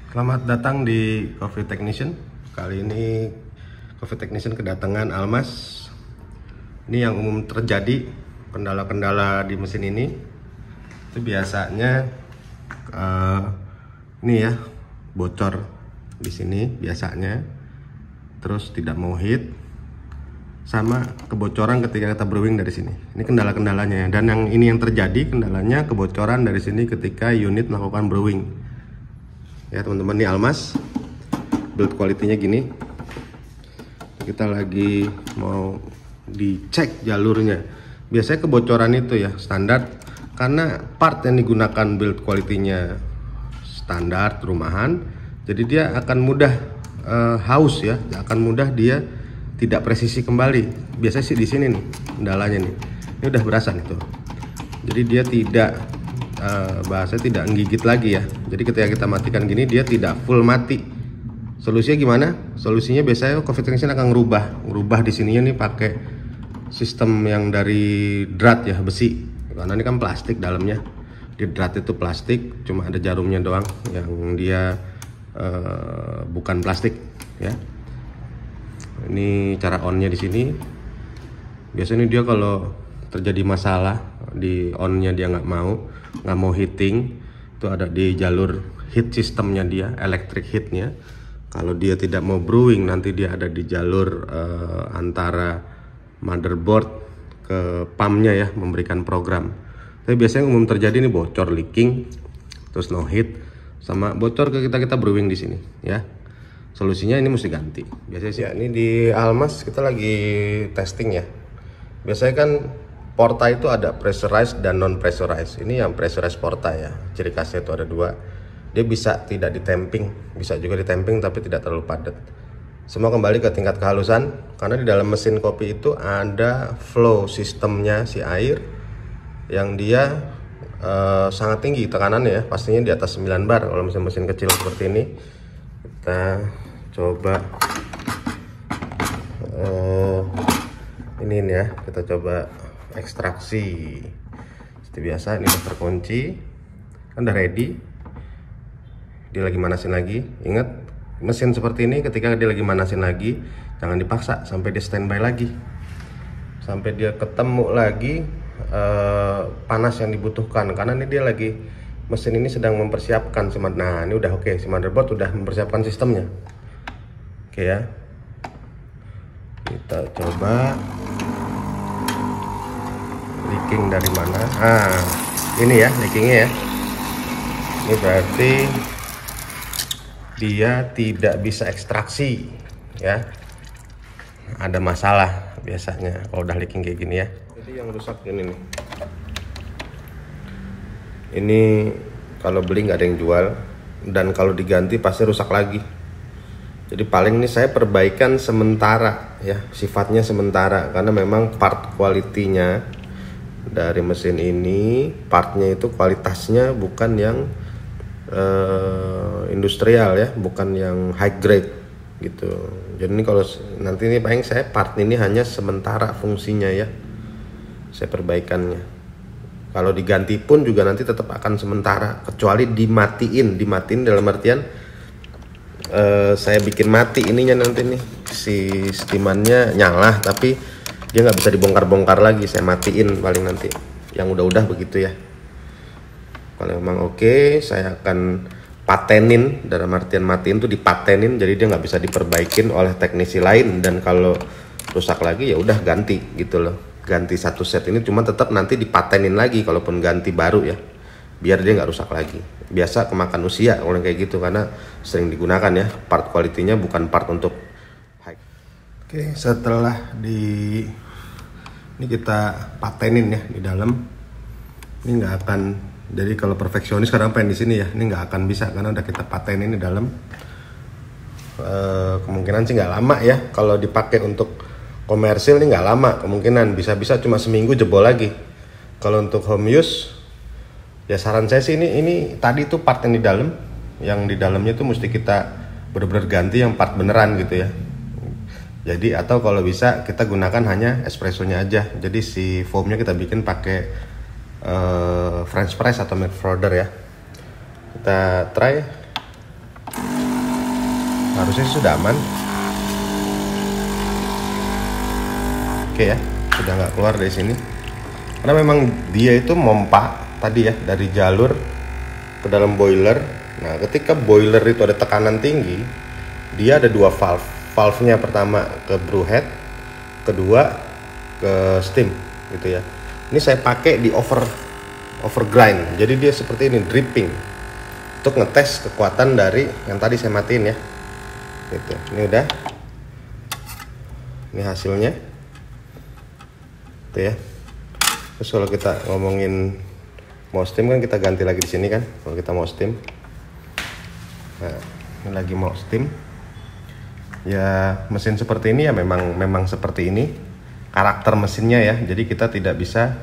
Selamat datang di Coffee Technician. Kali ini Coffee Technician kedatangan Almas. Ini yang umum terjadi, kendala-kendala di mesin ini. Itu biasanya ini ya, bocor di sini biasanya. Terus tidak mau hit, sama kebocoran ketika kita brewing dari sini. Ini kendala-kendalanya. Dan yang ini yang terjadi, kendalanya kebocoran dari sini ketika unit melakukan brewing. Ya teman-teman, ini Almas, build quality-nya gini. Kita lagi mau dicek jalurnya. Biasanya kebocoran itu ya standar, karena part yang digunakan build quality-nya standar rumahan, jadi dia akan mudah haus ya, akan mudah dia tidak presisi kembali. Biasanya sih di sini nih kendalanya nih. Ini udah berasa nih tuh. Jadi dia tidak bahasa tidak menggigit lagi ya. Jadi ketika kita matikan gini, dia tidak full mati. Solusinya gimana? Solusinya biasanya Coffee Technician akan ngerubah di sininya nih pakai sistem yang dari drat ya, besi. Karena ini kan plastik dalamnya. Di drat itu plastik, cuma ada jarumnya doang yang dia bukan plastik ya. Ini cara onnya di sini. Biasanya dia kalau terjadi masalah di onnya, dia nggak mau heating, itu ada di jalur heat sistemnya dia, electric heatnya. Kalau dia tidak mau brewing, nanti dia ada di jalur antara motherboard ke pumpnya ya, memberikan program. Tapi biasanya umum terjadi ini bocor, leaking, terus no heat, sama bocor ke kita brewing di sini ya. Solusinya ini mesti ganti. Biasanya sih ya, ini di Almas kita lagi testing ya. Biasanya kan porta itu ada pressurized dan non pressurized. Ini yang pressurized porta ya. Ciri khasnya itu ada dua. Dia bisa tidak ditemping, bisa juga ditemping tapi tidak terlalu padat. Semua kembali ke tingkat kehalusan, karena di dalam mesin kopi itu ada flow sistemnya si air yang dia sangat tinggi tekanannya ya, pastinya di atas 9 bar kalau mesin kecil seperti ini. Kita coba ini ya, kita coba ekstraksi. Seperti biasa, ini udah terkunci, kan udah ready. Dia lagi manasin lagi. Ingat, mesin seperti ini ketika dia lagi manasin lagi, jangan dipaksa sampai dia standby lagi, sampai dia ketemu lagi panas yang dibutuhkan. Karena ini dia lagi, mesin ini sedang mempersiapkan. Nah ini udah oke, si motherboard udah mempersiapkan sistemnya. Oke ya, kita coba leaking dari mana. Ini ya leakingnya ya. Ini berarti dia tidak bisa ekstraksi ya, ada masalah biasanya kalau udah leaking kayak gini ya. Jadi yang rusak ini nih, ini kalau beli nggak ada yang jual, dan kalau diganti pasti rusak lagi. Jadi paling ini saya perbaikan sementara ya, sifatnya sementara, karena memang part quality-nya dari mesin ini, partnya itu kualitasnya bukan yang industrial ya, bukan yang high grade gitu. Jadi ini kalau nanti ini paling saya part ini hanya sementara fungsinya ya, saya perbaikannya. Kalau diganti pun juga nanti tetap akan sementara, kecuali dimatiin dalam artian saya bikin mati ininya nanti nih, si steamannya nyala tapi dia nggak bisa dibongkar-bongkar lagi, saya matiin paling nanti yang udah begitu ya. Kalau memang oke, saya akan patenin, dalam artian matiin tuh dipatenin, jadi dia nggak bisa diperbaikin oleh teknisi lain. Dan kalau rusak lagi ya udah ganti gitu loh, ganti satu set ini, cuma tetap nanti dipatenin lagi kalaupun ganti baru ya, biar dia nggak rusak lagi. Biasa kemakan usia orang kayak gitu, karena sering digunakan ya, part quality-nya bukan part untuk high. Oke, setelah ini kita patenin ya di dalam, ini nggak akan, jadi kalau perfeksionis kadang pengen di sini ya, ini nggak akan bisa karena udah kita patenin di dalam. Kemungkinan sih nggak lama ya, kalau dipakai untuk komersil ini nggak lama, kemungkinan bisa cuma seminggu jebol lagi. Kalau untuk home use ya, saran saya sih ini tadi tuh part yang di dalamnya tuh mesti kita bener-bener ganti yang part beneran gitu ya. Jadi atau kalau bisa kita gunakan hanya espressonya aja. Jadi si foamnya kita bikin pakai French press atau milk frother ya. Kita try. harusnya sudah aman. Oke ya, sudah nggak keluar dari sini karena memang dia itu mompa tadi ya dari jalur ke dalam boiler. Nah, ketika boiler itu ada tekanan tinggi, dia ada dua valve. Valve-nya pertama ke brew head, kedua ke steam gitu ya. Ini saya pakai di overgrind. Jadi dia seperti ini, dripping. Untuk ngetes kekuatan dari yang tadi saya matiin ya. Gitu. Ini udah. Ini hasilnya. Tuh ya. Terus kalau kita ngomongin mau steam kan kita ganti lagi di sini kan. Kalau kita mau steam. Nah, ini lagi mau steam. Ya, mesin seperti ini ya memang seperti ini karakter mesinnya ya. Jadi kita tidak bisa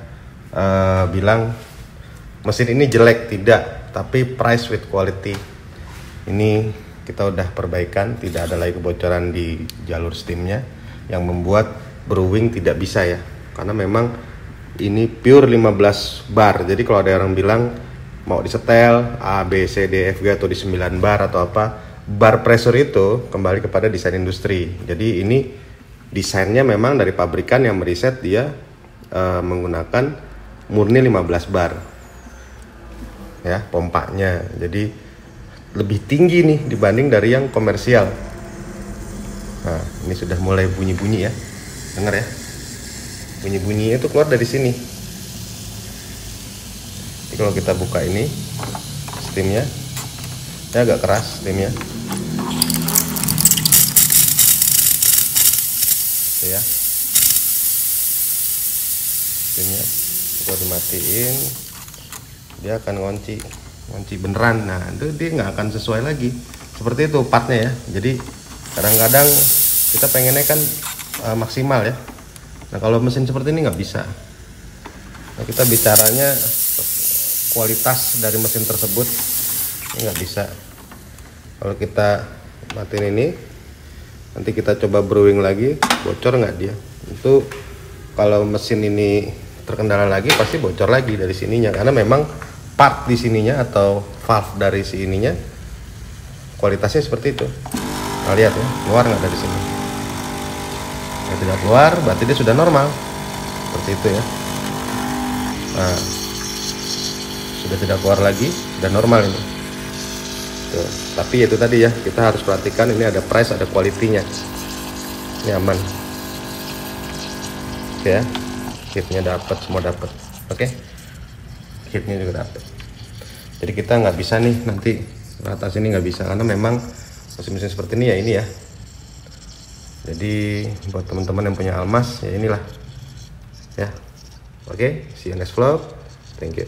bilang mesin ini jelek, tidak. Tapi price with quality. Ini kita udah perbaikan, tidak ada lagi kebocoran di jalur steamnya yang membuat brewing tidak bisa ya. Karena memang ini pure 15 bar. Jadi kalau ada orang bilang mau disetel A, B, C, D, F, G atau di 9 bar atau apa, bar pressure itu kembali kepada desain industri. Jadi ini desainnya memang dari pabrikan yang meriset dia menggunakan murni 15 bar. Ya, pompanya. Jadi lebih tinggi nih dibanding dari yang komersial. Nah, ini sudah mulai bunyi-bunyi ya. Dengar ya. Bunyi-bunyinya itu keluar dari sini. Jadi kalau kita buka ini steamnya, ini agak keras steamnya. Oke ya. Steamnya kalau dimatiin, dia akan ngunci beneran. Nah, itu dia nggak akan sesuai lagi. Seperti itu partnya ya. Jadi kadang-kadang kita pengennya kan maksimal ya. Nah, kalau mesin seperti ini nggak bisa. Nah, kita bicaranya kualitas dari mesin tersebut ini nggak bisa. Kalau kita matiin ini, nanti kita coba brewing lagi, bocor nggak dia? Itu kalau mesin ini terkendala lagi pasti bocor lagi dari sininya, karena memang part di sininya atau valve dari sininya kualitasnya seperti itu. Nah, lihat ya, keluar nggak dari sini? Kalau tidak keluar, berarti dia sudah normal. Seperti itu ya. Nah, sudah tidak keluar lagi, sudah normal ini. Tuh. Tapi itu tadi ya, kita harus perhatikan ini ada price, ada quality-nya. Ini aman. Oke ya, kitnya dapat, semua dapat. Oke, kitnya juga dapat. Jadi kita nggak bisa nih nanti atas ini nggak bisa, karena memang mesin-mesin seperti ini ya ini ya. Jadi buat teman-teman yang punya Almas ya inilah ya. Oke, see you next vlog. Thank you.